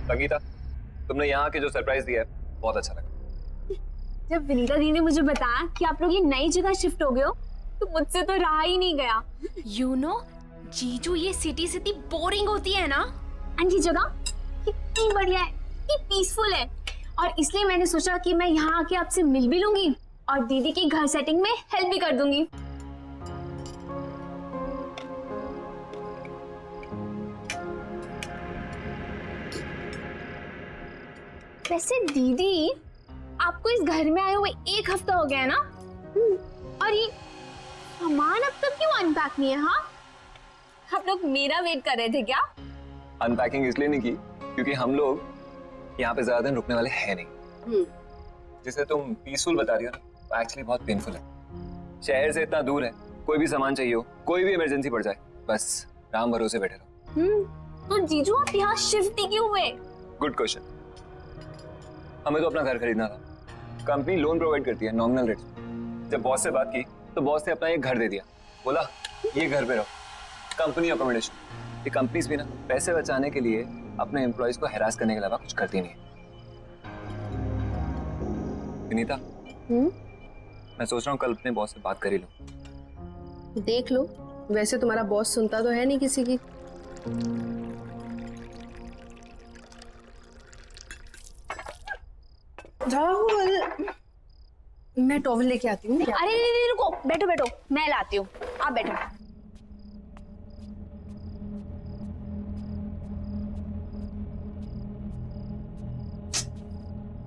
संगीता, तुमने यहाँ के जो सरप्राइज दिया है बहुत अच्छा लगा। जब विनीता दी ने मुझे बताया कि आप लोग ये नई जगह शिफ्ट हो गए हो तो मुझसे तो रहा ही नहीं गया। यू नो जीजू, ये सिटी सिटी बोरिंग होती है ना, एंड ये जगह कितनी बढ़िया है, कितनी पीसफुल है, और इसलिए मैंने सोचा कि मैं यहाँ आके आपसे मिल भी लूंगी और दीदी की घर सेटिंग में हेल्प भी कर दूंगी। वैसे दीदी, आपको इस घर में आए हुए 1 हफ्ता हो गया है ना? और ये सामान अब तक क्यों अनपैक नहीं है? हाँ, आप लोग मेरा वेट कर रहे थे क्या? अनपैकिंग इसलिए नहीं की क्योंकि हम लोग यहाँ पे ज्यादा दिन रुकने वाले हैं नहीं। जिसे तुम पीसफुल बता रही हो ना, वो एक्चुअली बहुत पेनफुल है। शहर से इतना दूर है, कोई भी सामान चाहिए हो, कोई भी इमरजेंसी पड़ जाए, बस राम भरोसे बैठे रहो। तो जीजू आप यहाँ शिफ्ट ही क्यों हुए? Good question. हमें तो अपना घर खरीदना था। कंपनी लोन प्रोवाइड करती है नॉमिनल रेट। जब बॉस से बात की तो बॉस ने अपना एक घर दे दिया, बोला ये घर पे रहो, कंपनी अकोमोडेशन। ये कंपनीज भी ना पैसे बचाने के लिए अपने एम्प्लॉइज को हैरास करने के अलावा कुछ करती नहीं है। विनीता, मैं सोच रहा हूँ कल अपने बॉस से बात कर ही लूं। देख लो, वैसे तुम्हारा बॉस सुनता तो है नहीं किसी की। राहुल, मैं टॉवल लेके आती हूँ। अरे नहीं, रुको, बैठो बैठो, मैं लाती हूँ, आप बैठो।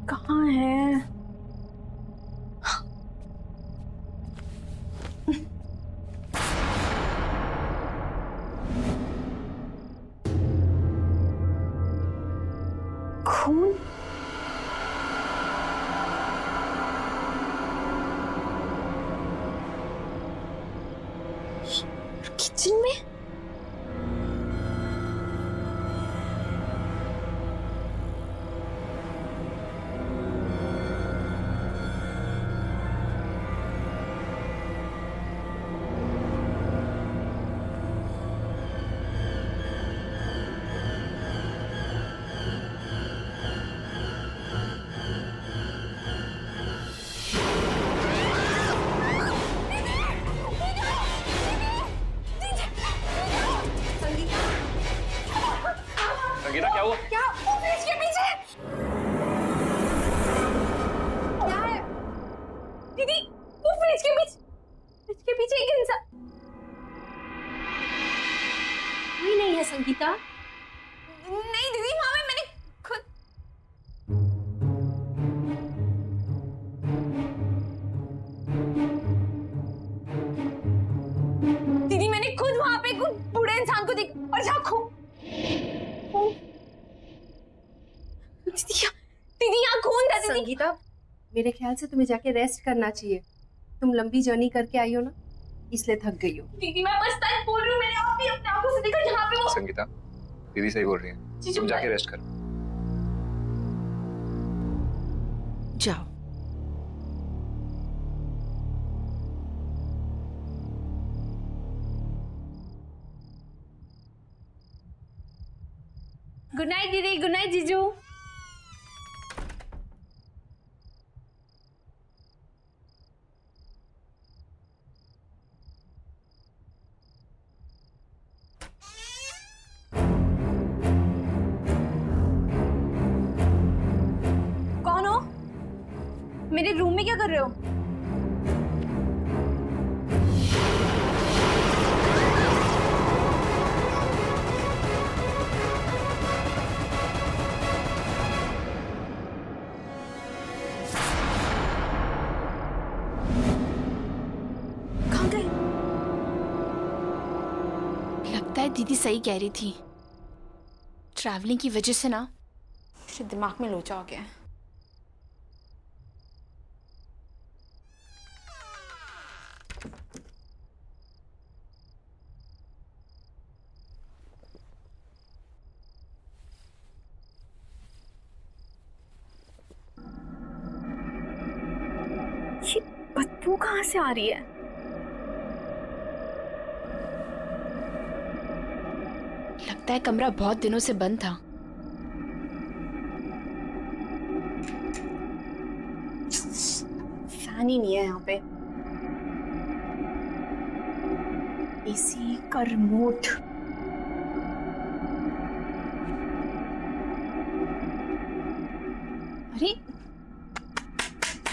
कहाँ है? खून? किचन में? संगीता, क्या हुआ? क्या? वो फ्रिज के पीछे क्या है? दीदी, वो फ्रिज के पीछे एक इंसान। कोई नहीं है संगीता। नहीं दीदी, वहां पे मैंने खुद दीदी, मैंने खुद वहां पे एक बूढ़े इंसान को देखा और झांकू। दीदी यहाँ खून था। दीदी संगीता, मेरे ख्याल से तुम्हें जाके रेस्ट करना चाहिए। तुम लंबी जर्नी करके आई हो ना, इसलिए थक गई हो। दीदी, मैं बस सच बोल रही हूँ, मैंने आप भी अपने आंखों से देखा यहाँ पे वो। संगीता, दीदी सही बोल रही है, तुम जाके रेस्ट करो। जाओ। गुड नाइट दीदी, गुड नाइट जीजू। कौन हो? मेरे रूम में क्या कर रहे हो? कहाँ गई? लगता है दीदी सही कह रही थी। ट्रैवलिंग की वजह से ना मेरे दिमाग में लोचा हो गया है। ये बदबू कहाँ से आ रही है? लगता है कमरा बहुत दिनों से बंद था, फैन ही नहीं है यहाँ पे। एसी का रिमोट। अरे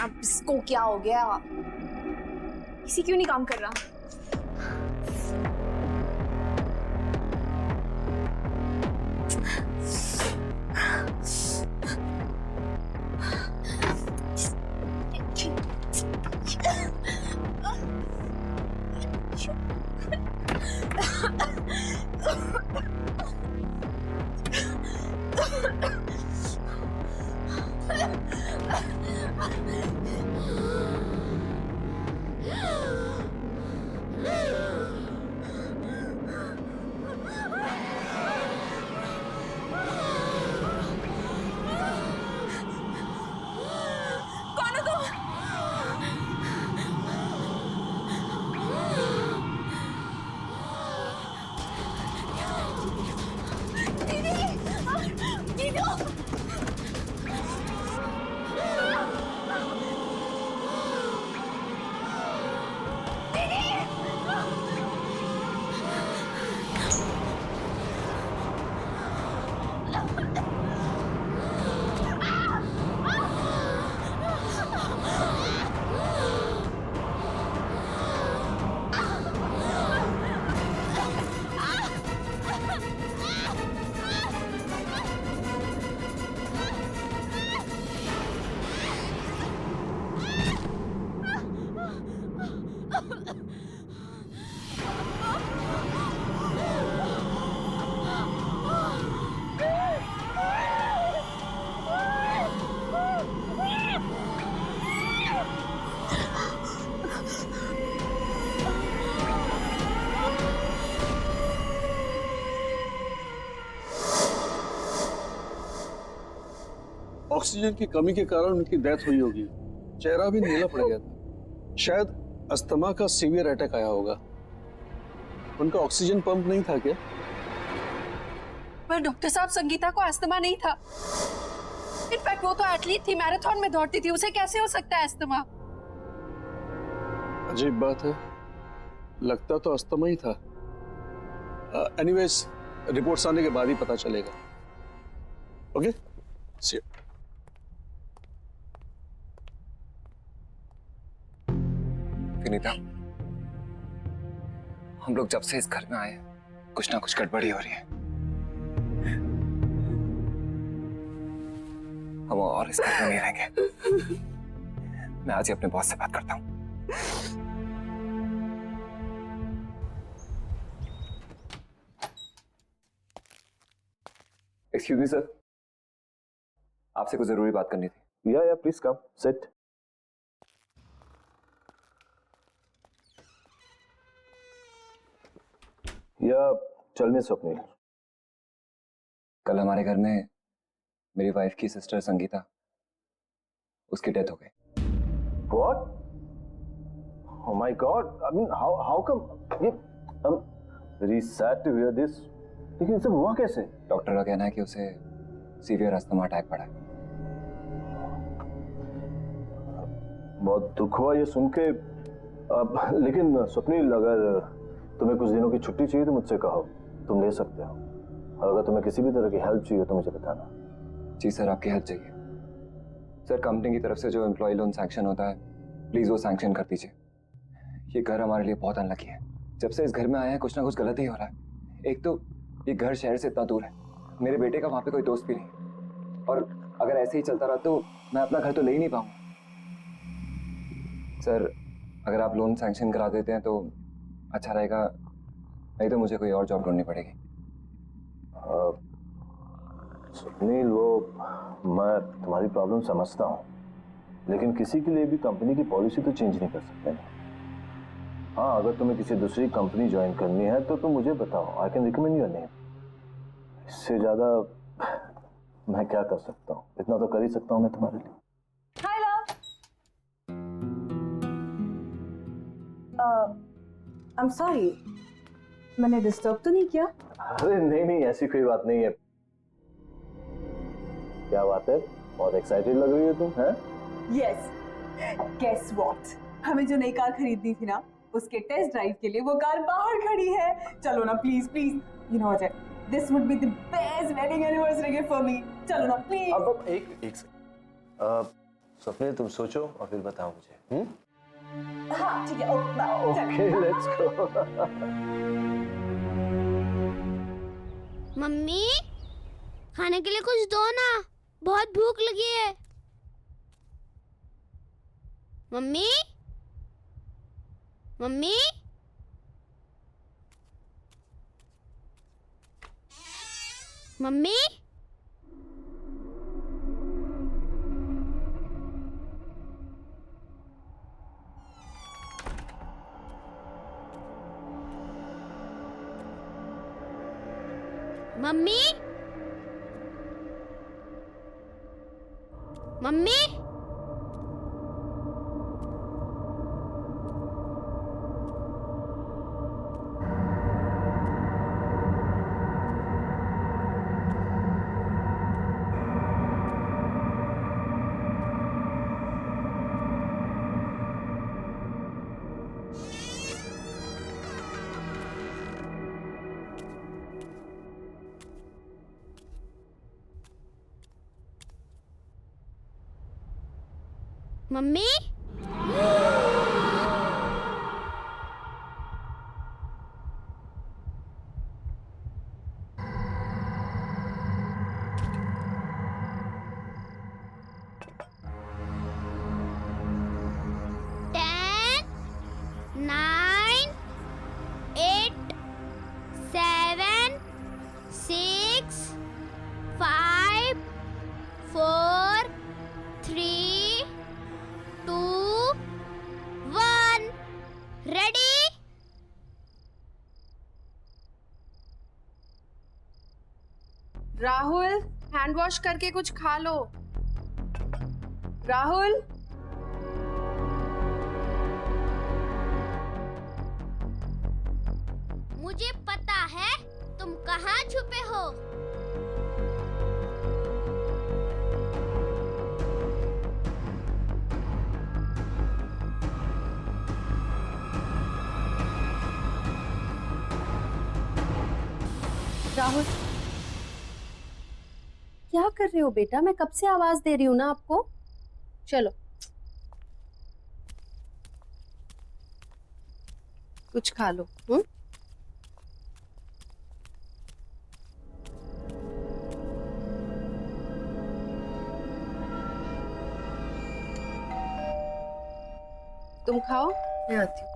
अब इसको क्या हो गया? एसी क्यों नहीं काम कर रहा? ऑक्सीजन की कमी के कारण उनकी डेथ हुई होगी। चेहरा भी नीला पड़ गया था। शायद अस्थमा का सीवियर अटैक आया होगा। उनका ऑक्सीजन पंप नहीं था क्या? पर डॉक्टर साहब, संगीता को अस्थमा नहीं था। इनफैक्ट वो तो एथलीट थी, मैराथन में दौड़ती थी, उसे कैसे हो सकता है अस्थमा? अजीब बात है, लगता तो अस्थमा ही था। एनीवेज, रिपोर्ट्स आने के बाद ही पता चलेगा। Okay, C you. विनीता, हम लोग जब से इस घर में आए कुछ ना कुछ गड़बड़ी हो रही है। हम और इस घर में नहीं रहेंगे। मैं आज ही अपने बॉस से बात करता हूँ। एक्सक्यूज मी सर, आपसे कुछ जरूरी बात करनी थी। या प्लीज कम सिट। या टेल मी स्वप्निल। कल हमारे घर में मेरी वाइफ की सिस्टर संगीता, उसकी डेथ हो गई। What? Oh my God! I mean, how come? ये I'm very sad to hear this. लेकिन सब हुआ कैसे? डॉक्टर का कहना है कि उसे सीवियर अस्थमा अटैक पड़ा है। बहुत दुख हुआ ये सुन के। लेकिन स्वप्निल, अगर तुम्हें कुछ दिनों की छुट्टी चाहिए तो मुझसे कहो, तुम ले सकते हो। और अगर तुम्हें किसी भी तरह की हेल्प चाहिए तो मुझे बताना। जी सर, आपकी हेल्प चाहिए। सर, कंपनी की तरफ से जो एम्प्लॉय लोन सैंक्शन होता है, प्लीज वो सैंक्शन कर दीजिए। ये घर हमारे लिए बहुत अनलकी है। जब से इस घर में आए हैं कुछ ना कुछ गलत ही हो रहा है। एक तो ये घर शहर से इतना दूर है, मेरे बेटे का वहाँ पे कोई दोस्त भी नहीं, और अगर ऐसे ही चलता रहा तो मैं अपना घर तो ले ही नहीं पाऊंगा। सर, अगर आप लोन सैंक्शन करा देते हैं तो अच्छा रहेगा, नहीं तो मुझे कोई और जॉब ढूंढनी पड़ेगी। सुनील, वो मैं तुम्हारी प्रॉब्लम समझता हूँ, लेकिन किसी के लिए भी कंपनी की पॉलिसी तो चेंज नहीं कर सकते ना। हाँ, अगर तुम्हें किसी दूसरी कंपनी ज्वाइन करनी है तो तुम मुझे बताओ, I can recommend your name. इससे ज्यादा मैं क्या कर सकता हूँ? इतना तो कर ही सकता हूँ मैं तुम्हारे लिए। हाय लव। आई एम सॉरी, मैंने डिस्टर्ब तो नहीं किया? अरे नहीं नहीं, ऐसी कोई बात नहीं है। क्या बात है, बहुत एक्साइटेड लग रही है तुम, हैं? यस, गेस व्हाट, हमें जो नई कार खरीदनी थी ना, उसके टेस्ट ड्राइव के लिए वो कार बाहर खड़ी है। चलो ना please please, you know Ajay, this would be the best wedding anniversary gift for me. चलो ना प्लीज। अब एक सेकंड, स्वप्निल तुम सोचो और फिर बताओ मुझे। हाँ ठीक है, ओके लेट्स गो। मम्मी, खाने के लिए कुछ दो ना, बहुत भूख लगी है। Mummy, mummy, mummy, mummy, mummy, mummy, ten, 9, 8, 7, 6, 5, 4, 3, 2, 1, ready? Rahul, hand wash करके कुछ खा लो। राहुल, मुझे पता है तुम कहाँ छुपे हो। राहुल, क्या कर रहे हो बेटा? मैं कब से आवाज दे रही हूँ ना आपको। चलो कुछ खा लो। तुम खाओ, मैं आती हूँ।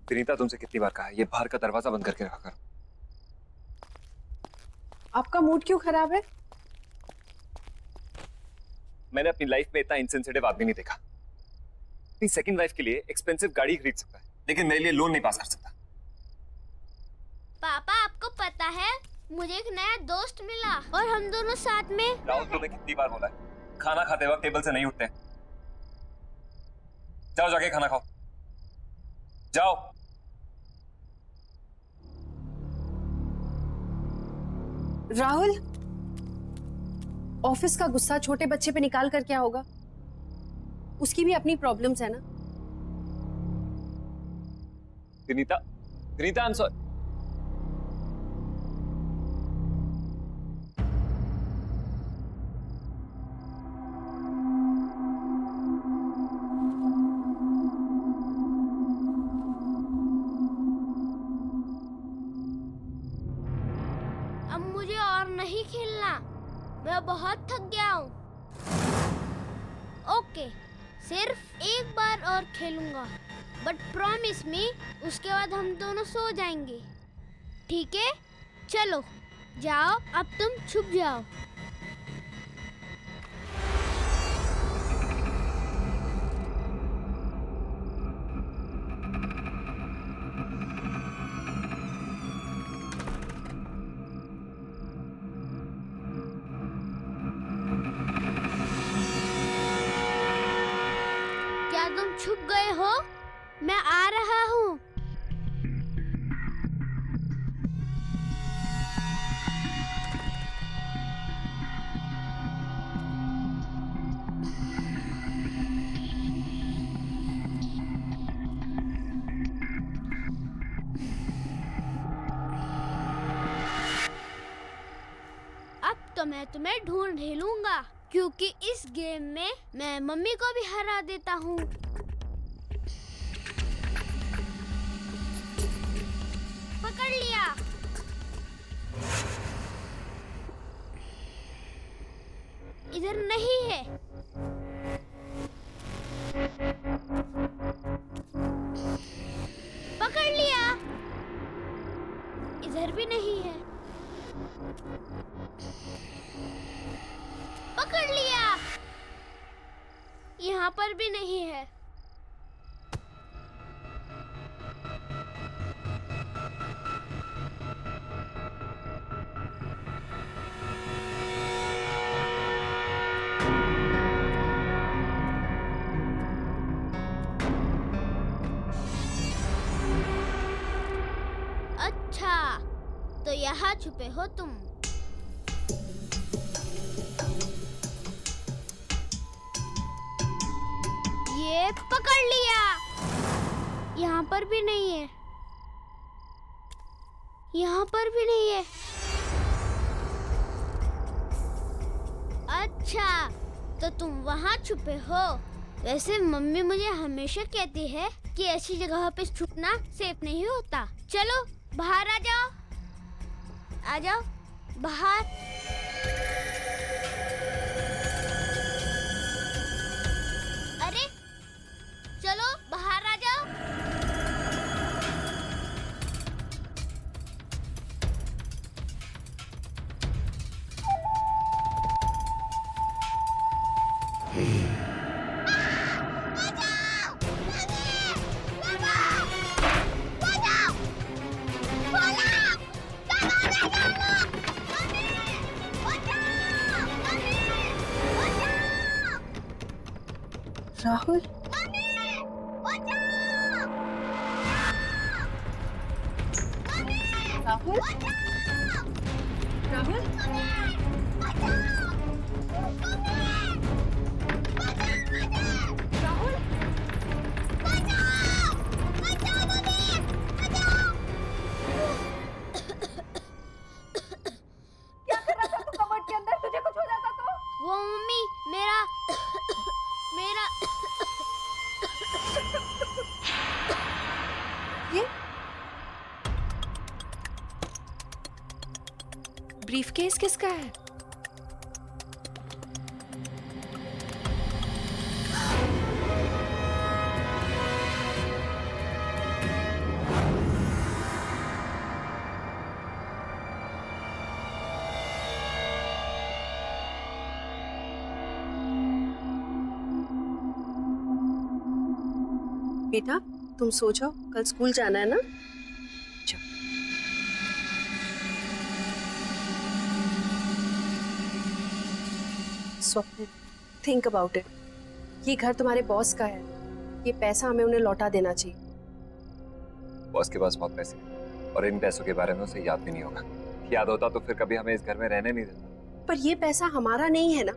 विनीता, तुमसे कितनी बार कहा है ये बाहर का दरवाजा बंद करके रखा करो। आपका मूड क्यों खराब है? मैंने अपनी लाइफ में इतना इनसेंसिटिव आदमी नहीं देखा। अपनी सेकंड वाइफ के लिए एक्सपेंसिव गाड़ी खरीद सकता है, लेकिन मेरे लिए लोन नहीं पास कर सकता। पापा, आपको पता है मुझे एक नया दोस्त मिला और हम दोनों साथ में। राहुल, तुम्हें कितनी बार बोला है खाना खाते वक्त टेबल से नहीं उठते। जाओ जाके खाना खाओ, जाओ। राहुल, ऑफिस का गुस्सा छोटे बच्चे पे निकाल कर क्या होगा? उसकी भी अपनी प्रॉब्लम्स है ना। Vinita, Vinita, I am sorry. अब मुझे और नहीं खेलना, मैं बहुत थक गया हूँ। ओके, सिर्फ एक बार और खेलूंगा, बट प्रॉमिस मी उसके बाद हम दोनों सो जाएंगे, ठीक है? चलो जाओ, अब तुम छुप जाओ। क्या तुम छुप गए हो? मैं आ रहा हूँ। तो मैं तुम्हें ढूंढ ही लूंगा, क्योंकि इस गेम में मैं मम्मी को भी हरा देता हूँ। पकड़ लिया। इधर नहीं है। पकड़ लिया। इधर भी नहीं है। पकड़ लिया। यहाँ पर भी नहीं है। अच्छा, तो यहाँ छुपे हो तुम। ये पकड़ लिया। यहाँ पर भी नहीं है। यहाँ पर भी नहीं है। अच्छा, तो तुम वहाँ छुपे हो। वैसे मम्मी मुझे हमेशा कहती है कि ऐसी जगह पे छुपना सेफ नहीं होता। चलो बाहर आ जाओ। आ जाओ बाहर। अरे चलो बाहर आ जाओ। राहुल, राहुल, राहुल, राहुल, क्या कर रहा था तू कबर्ड के अंदर? तुझे कुछ हो जाता तो? वो मम्मी मेरा मेरा ये ब्रीफकेस किसका है? बेटा, तुम सो जाओ, कल स्कूल जाना है ना? स्वप्न, थिंक अबाउट इट। ये घर तुम्हारे बॉस का है। ये पैसा हमें उन्हें लौटा देना चाहिए। बॉस के पास बहुत पैसे हैं और इन पैसों के बारे में उसे याद भी नहीं होगा। याद होता तो फिर कभी हमें इस घर में रहने नहीं देता। पर ये पैसा हमारा नहीं है ना,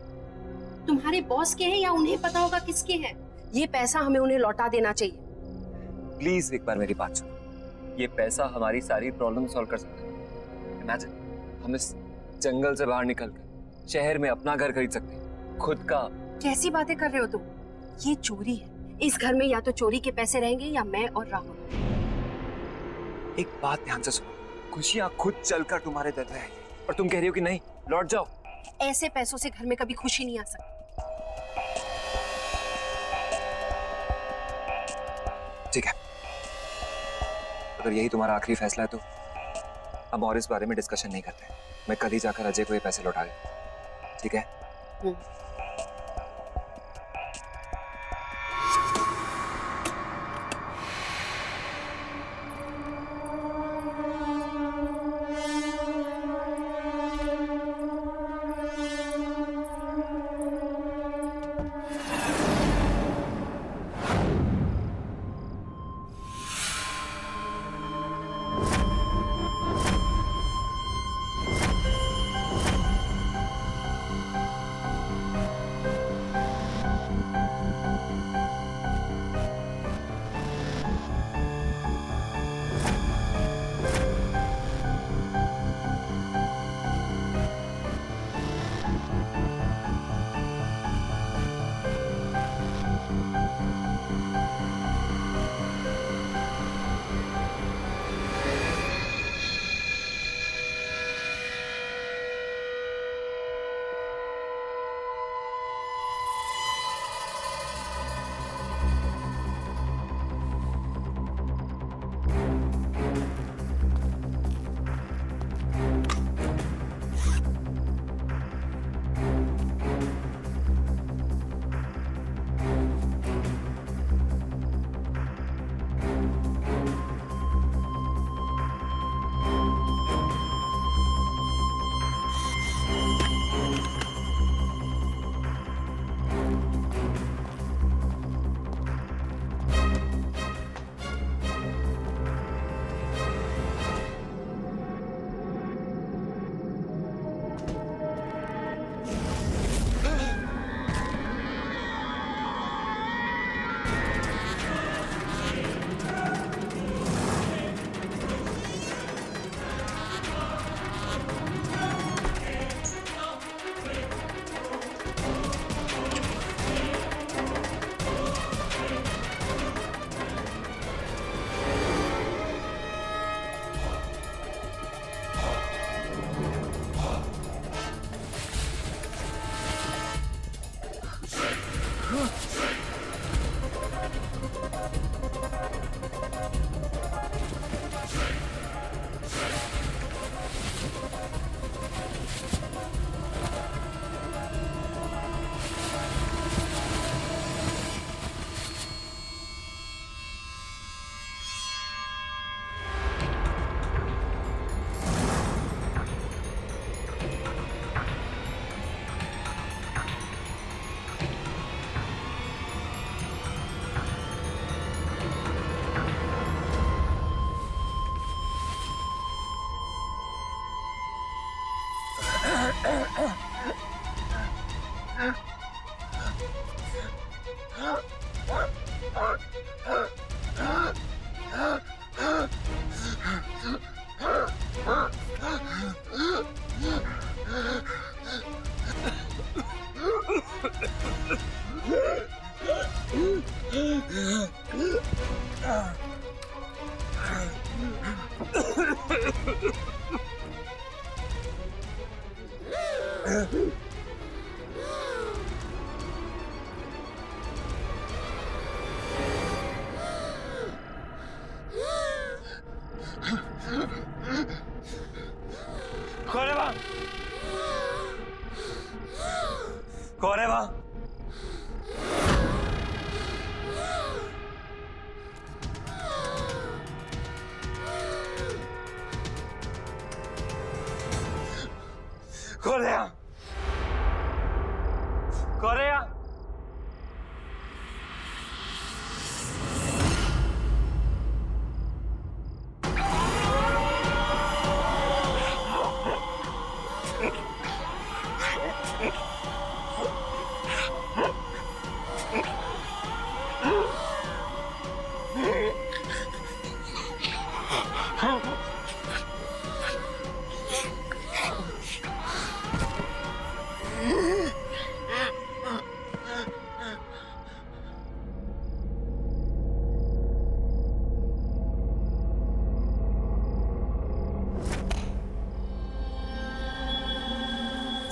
तुम्हारे बॉस के हैं या उन्हें पता होगा किसके हैं। ये पैसा हमें उन्हें लौटा देना चाहिए। प्लीज एक बार मेरी बात सुनो। ये पैसा हमारी सारी प्रॉब्लम सॉल्व कर सकता है। इमेजिन हम इस जंगल से बाहर निकलकर शहर में अपना घर खरीद सकते हैं, खुद का। कैसी बातें कर रहे हो तुम? ये चोरी है। इस घर में या तो चोरी के पैसे रहेंगे या मैं और राहुल। एक बात ध्यान से सुनो, खुशियां खुद चलकर तुम्हारे दर पे आएंगी और तुम कह रही हो कि नहीं, लौट जाओ। ऐसे पैसों से घर में कभी खुशी नहीं आ सकती। ठीक है, अगर यही तुम्हारा आखिरी फैसला है तो हम और इस बारे में डिस्कशन नहीं करते। मैं कल ही जाकर अजय को ये पैसे लौटा दूं, ठीक है? कौन है वहां? कौन है वहां? कौन है यहाँ? कौन है यहाँ?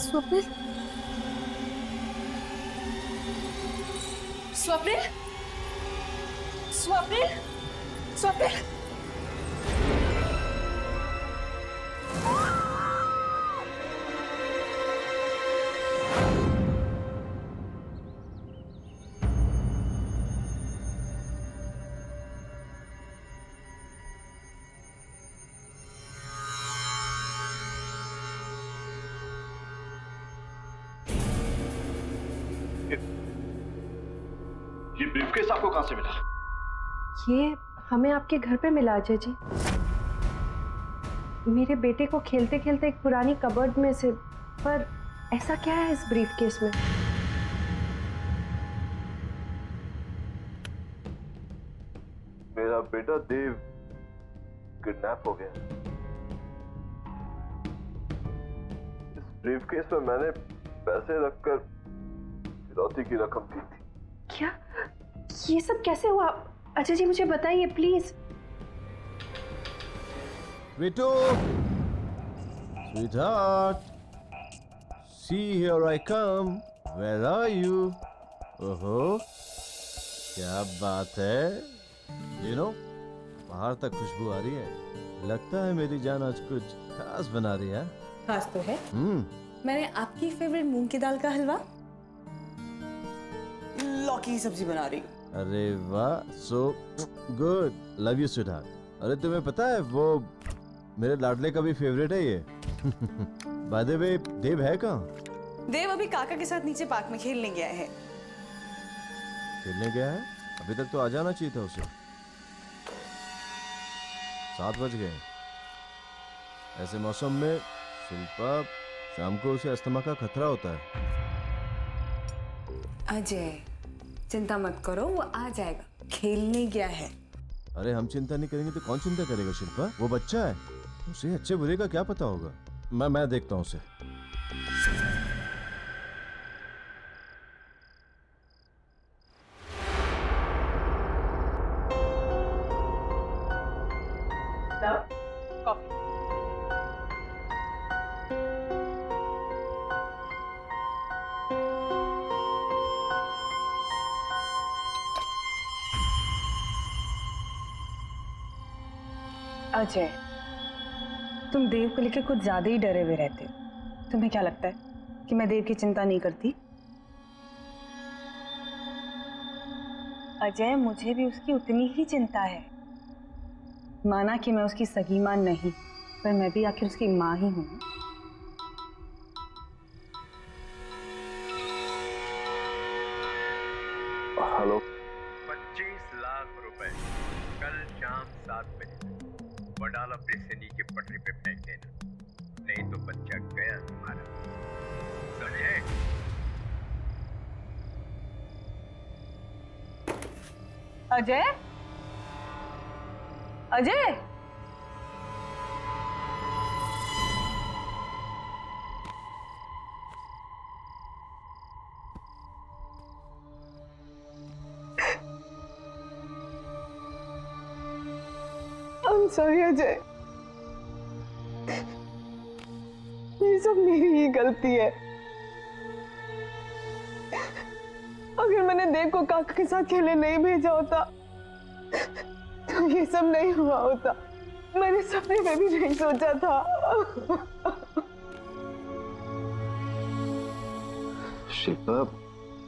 स्वप्निल, स्वप्निल, स्वप्निल, स्वप्निल। ये ब्रीफकेस आपको कहां से मिला? ये हमें आपके घर पे मिला अजय जी। मेरे बेटे को खेलते खेलते एक पुरानी कबर्ड में से। पर ऐसा क्या है इस ब्रीफकेस में? मेरा बेटा देव किडनैप हो गया। इस ब्रीफकेस में मैंने पैसे रखकर फिरौती की रकम दी थी। क्या? ये सब कैसे हुआ? अजय जी मुझे बताइए please. Vito, sweetheart, see here I come. Where are you? ओहो, क्या बात है? You know, बाहर तक खुशबू आ रही है। लगता है मेरी जान आज कुछ खास बना रही है। खास तो है। मैंने आपकी फेवरेट मूंग की दाल का हलवा, लौकी की सब्जी बना रही हूँ। अरे वाह, so good. Love you, sweetheart. अरे तुम्हें पता है वो मेरे लाडले का भी फेवरेट है ये। By the way, देव है कहाँ? देव अभी काका के साथ नीचे पार्क में खेलने गया है। खेलने गया है? अभी तक तो आ जाना चाहिए था उसे। 7 बज गए। ऐसे मौसम में शिल्पा, शाम को उसे अस्थमा का खतरा होता है। अजय, चिंता मत करो, वो आ जाएगा। खेलने गया है। अरे हम चिंता नहीं करेंगे तो कौन चिंता करेगा शिल्पा? वो बच्चा है, उसे अच्छे बुरे का क्या पता होगा। मैं देखता हूँ उसे। कॉफी। अजय, तुम देव को लेकर कुछ ज्यादा ही डरे हुए रहते हो। तुम्हें क्या लगता है कि मैं देव की चिंता नहीं करती? अजय, मुझे भी उसकी उतनी ही चिंता है। माना कि मैं उसकी सगी मां नहीं, पर मैं भी आखिर उसकी मां ही हूं। हेलो। 25 लाख रुपए कल शाम 7 बजे वडाला ब्रिज से नीचे पटरी पे फेंक देना, नहीं तो बच्चा गया तुम्हारा। समझे? अजय, अजय, I'm sorry अजय, ये सब मेरी ही गलती है। अगर मैंने देव को काका के साथ खेलने नहीं भेजा होता तो ये सब नहीं हुआ होता। मैंने सपने में भी नहीं सोचा था। शिल्पा,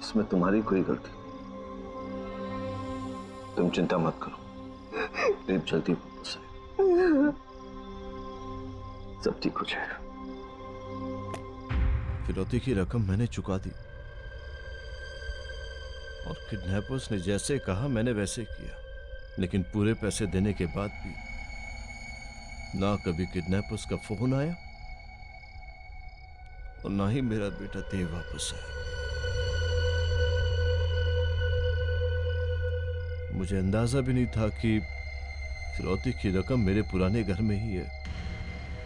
इसमें तुम्हारी कोई गलती नहीं। तुम चिंता मत करो, देव जल्दी वापस आएगा, सब ठीक हो जाएगा। फिरौती की रकम मैंने चुका दी और किडनैपर्स ने जैसे कहा मैंने वैसे किया, लेकिन पूरे पैसे देने के बाद भी ना कभी किडनैपर्स का फोन आया और ना ही मेरा बेटा देव वापस आया। मुझे अंदाजा भी नहीं था कि फिरौती की रकम मेरे पुराने घर में ही है।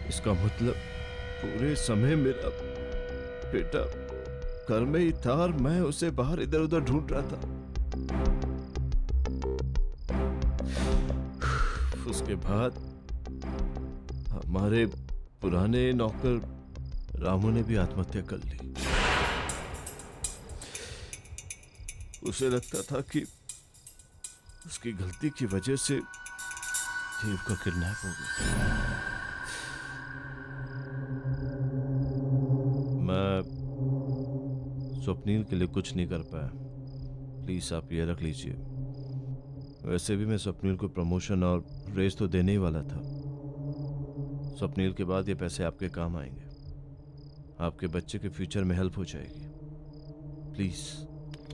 इसका मतलब पूरे समय मेरा बेटा घर में ही था और मैं उसे बाहर इधर उधर ढूंढ रहा था। उसके बाद हमारे पुराने नौकर रामू ने भी आत्महत्या कर ली। उसे लगता था कि उसकी गलती की वजह से देव का किडनैप हो गया। मैं स्वप्नील के लिए कुछ नहीं कर पाया, प्लीज आप ये रख लीजिए। वैसे भी मैं स्वप्नील को प्रमोशन और रेस तो देने ही वाला था। स्वप्नील के बाद ये पैसे आपके काम आएंगे, आपके बच्चे के फ्यूचर में हेल्प हो जाएगी। प्लीज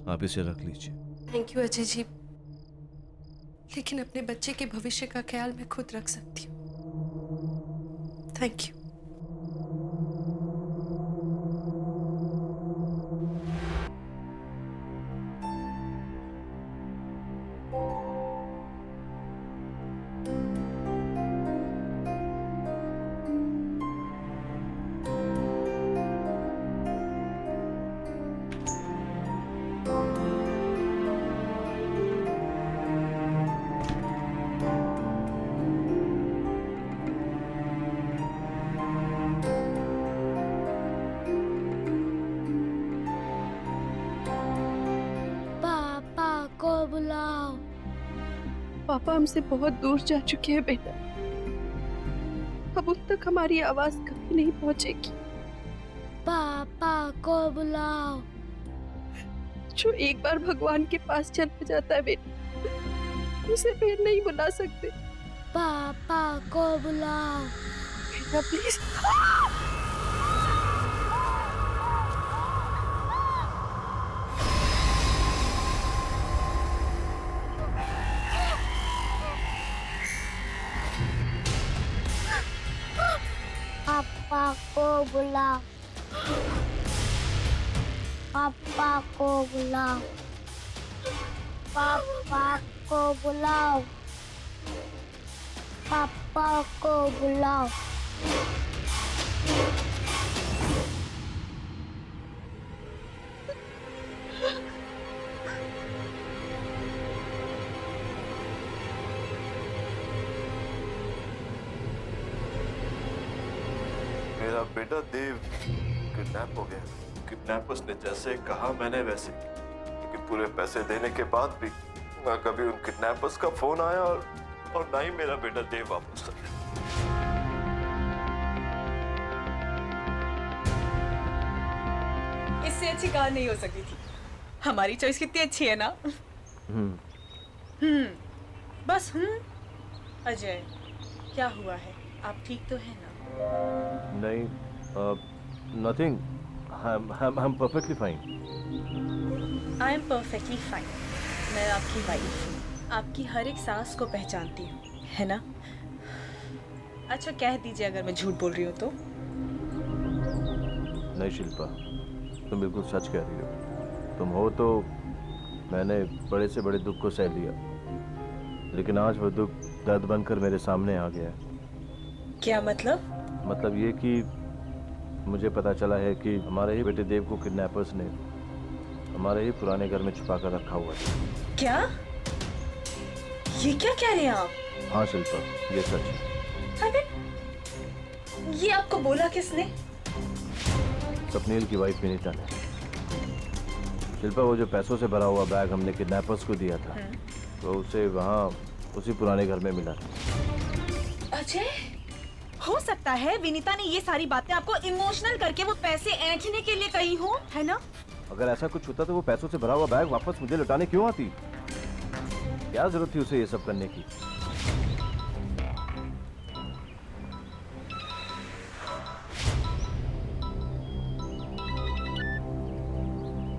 आप इसे रख लीजिए। थैंक यू अजय जी, लेकिन अपने बच्चे के भविष्य का ख्याल मैं खुद रख सकती हूँ। Thank you. बुलाओ। पापा हमसे बहुत दूर जा चुके हैं बेटा, अब उन तक हमारी आवाज कभी नहीं पहुंचेगी। पापा को बुलाओ। जो एक बार भगवान के पास चला जाता है बेटा, उसे फिर नहीं बुला सकते। पापा को बुलाओ बेटा प्लीज। पापा को बुलाओ। पापा को बुलाओ। पापा को बुलाओ। पापा को बुलाओ। मेरा बेटा देव किडनैप हो गया। किडनैपर्स ने जैसे कहा मैंने वैसे, लेकिन पूरे पैसे देने के बाद भी ना कभी उन किडनैपर्स का फोन आया और ना ही मेरा बेटा देव वापस आया। इससे अच्छी कार नहीं हो सकती थी। हमारी चॉइस कितनी अच्छी है ना। बस अजय, क्या हुआ है? आप ठीक तो है ना? नहीं, nothing, I am perfectly fine. I am perfectly fine. मैं आपकी वाइफ हूँ, आपकी हर एक सांस को पहचानती हूँ, है ना? अच्छा कह दीजिए अगर मैं झूठ बोल रही हूँ तो। नहीं शिल्पा, तुम बिल्कुल सच कह रही हो। तुम हो तो मैंने बड़े से बड़े दुख को सह लिया, लेकिन आज वो दुख दर्द बनकर मेरे सामने आ गया है। क्या मतलब? मतलब ये कि मुझे पता चला है कि हमारे ही बेटे देव को किडनैपर्स ने हमारे ही पुराने घर में छुपा कर रखा हुआ है। क्या? ये क्या कह रहे हैं आप? हाँ शिल्पा, ये सच है। अरे, ये आपको बोला किसने? सपनील की वाइफ विनीता ने। शिल्पा, वो जो पैसों से भरा हुआ बैग हमने किडनैपर्स को दिया था, तो उसे वहाँ उसी पुराने घर में मिला। अजय, हो सकता है विनीता ने ये सारी बातें आपको इमोशनल करके वो पैसे ऐंठने के लिए कही हो, है ना? अगर ऐसा कुछ होता तो वो पैसों से भरा हुआ बैग वापस मुझे लौटाने क्यों आती? क्या जरूरत थी उसे ये सब करने की?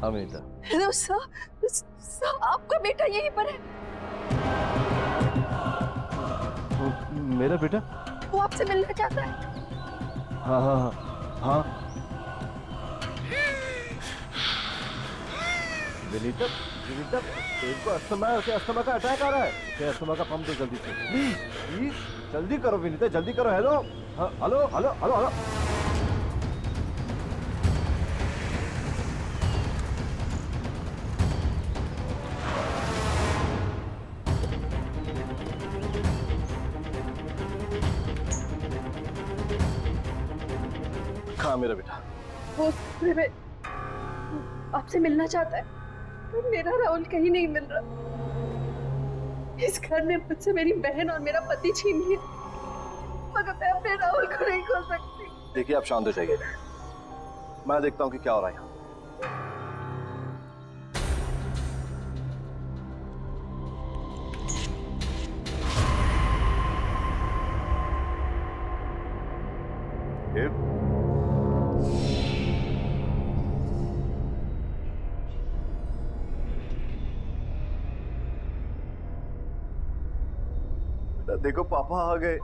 हाँ विनीता। हेलो सर, आपका बेटा यहीं पर है। मेरा बेटा? वो आपसे मिलना चाहता है। हाँ हाँ हाँ हाँ। विनीता, विनीता, तेरे को अस्थमा का अटैक आ रहा है। उसे अस्थमा का पंप दो जल्दी से, प्लीज प्लीज, जल्दी करो विनीता, जल्दी करो। हेलो, हाँ, हेलो हेलो हेलो हेलो। कहाँ मेरा बेटा? वो आपसे मिलना चाहता है। मेरा राहुल कहीं नहीं मिल रहा। इस घर ने मुझसे मेरी बहन और मेरा पति छीन लिया, मगर मैं अपने राहुल को नहीं खो सकती। देखिए, आप शांत हो जाइए, मैं देखता हूँ कि क्या हो रहा है यहाँ। देखो पापा आ गए।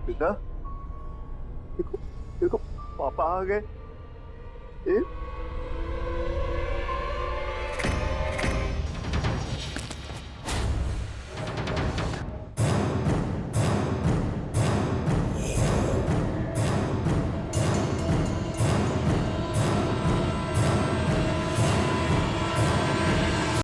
बेटा, देखो देखो पापा आ गए।